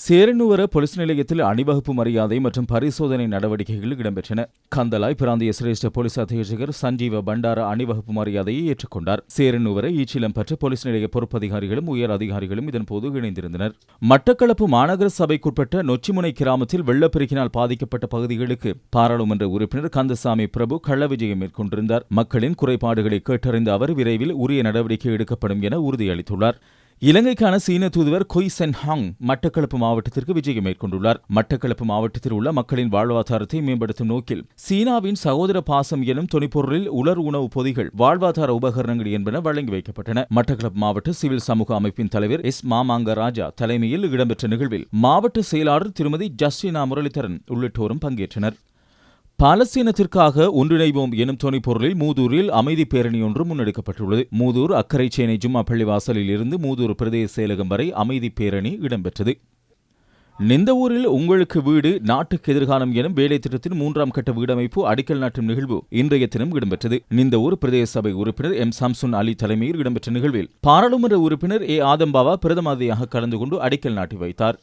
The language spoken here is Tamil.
சேரனுவர பொலிஸ் நிலையத்தில் அணிவகுப்பு மரியாதை மற்றும் பரிசோதனை நடவடிக்கைகள் இடம்பெற்றன. கந்தலாய் பிராந்திய சிரேஷ்ட போலீஸ் அத்தியட்சகர் சஞ்சீவ பண்டார அணிவகுப்பு மரியாதையை ஏற்றுக்கொண்டார். சேரனுவர ஈச்சிலம் பற்ற போலீஸ் நிலைய பொறுப்பதிகாரிகளும் உயர் அதிகாரிகளும் இதன்போது இணைந்திருந்தனர். மட்டக்களப்பு மாநகர சபைக்குட்பட்ட நொச்சிமுனை கிராமத்தில் வெள்ளப்பெருக்கினால் பாதிக்கப்பட்ட பகுதிகளுக்கு பாராளுமன்ற உறுப்பினர் கந்தசாமி பிரபு கள விஜயம் மேற்கொண்டிருந்தார். மக்களின் குறைபாடுகளை கேட்டறிந்த அவர் விரைவில் உரிய நடவடிக்கை எடுக்கப்படும் என உறுதியளித்துள்ளார். இலங்கைக்கான சீன தூதுவர் கொய் சென் ஹாங் மட்டக்களப்பு மாவட்டத்திற்கு விஜயம் மேற்கொண்டுள்ளார். மட்டக்களப்பு மாவட்டத்தில் உள்ள மக்களின் வாழ்வாதாரத்தை மேம்படுத்தும் நோக்கில் சீனாவின் சகோதர பாசம் எனும் துணிப்பொருளில் உலர் உணவு பொதிகள், வாழ்வாதார உபகரணங்கள் என்பன வழங்கி வைக்கப்பட்டன. மட்டக்களப்பு மாவட்ட சிவில் சமூக அமைப்பின் தலைவர் எஸ் மாமாங்க ராஜா தலைமையில் இடம்பெற்ற நிகழ்வில் மாவட்ட செயலாளர் திருமதி ஜஸ்டினா முரளிதரன் உள்ளிட்டோரும் பங்கேற்றனர். பாலஸ்தீனத்திற்காக ஒன்றிணைவோம் எனும் துணைப்பொருளில் மூதூரில் அமைதி பேரணி ஒன்று முன்னெடுக்கப்பட்டுள்ளது. மூதூர் அக்கரைச்சேனை ஜும்மா பள்ளிவாசலில் இருந்து மூதூர் பிரதேச செயலகம் வரை அமைதி பேரணி இடம்பெற்றது. நிந்தவூரில் உங்களுக்கு வீடு நாட்டுக்கு எதிர்காலம் எனும் வேலை திட்டத்தின் 3ஆம் கட்ட வீடமைப்பு அடிக்கல் நாட்டும் நிகழ்வு இன்றைய தினம் இடம்பெற்றது. நிந்தவூர் பிரதேச சபை உறுப்பினர் எம் சம்சுன் அலி தலைமையில் இடம்பெற்ற நிகழ்வில் பாராளுமன்ற உறுப்பினர் ஏ ஆதம்பாவா பிரதம அதிதியாக கலந்து கொண்டு அடிக்கல் நாட்டி வைத்தார்.